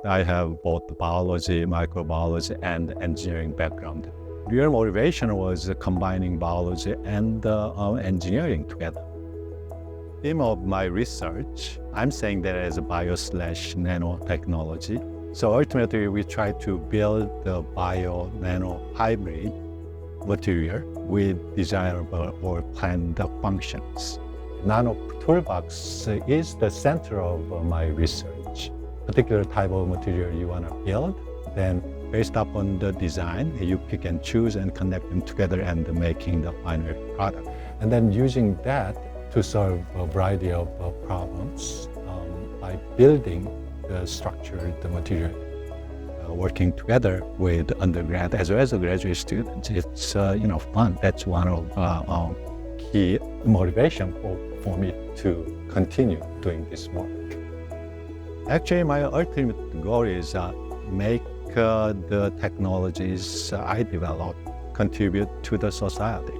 I have both biology, microbiology, and engineering background. Real motivation was combining biology and engineering together. Theme of my research, I'm saying that as a bio/nanotechnology. So ultimately, we try to build the bio-nano hybrid material with desirable or planned functions. Nanotoolbox is the center of my research. Particular type of material you want to build, then based upon the design, you pick and choose and connect them together and making the final product. And then using that to solve a variety of problems by building the structure, the material, working together with undergrad as well as the graduate students. It's fun. That's one of key motivation for me to continue doing this work. Actually, my ultimate goal is make the technologies I develop contribute to the society.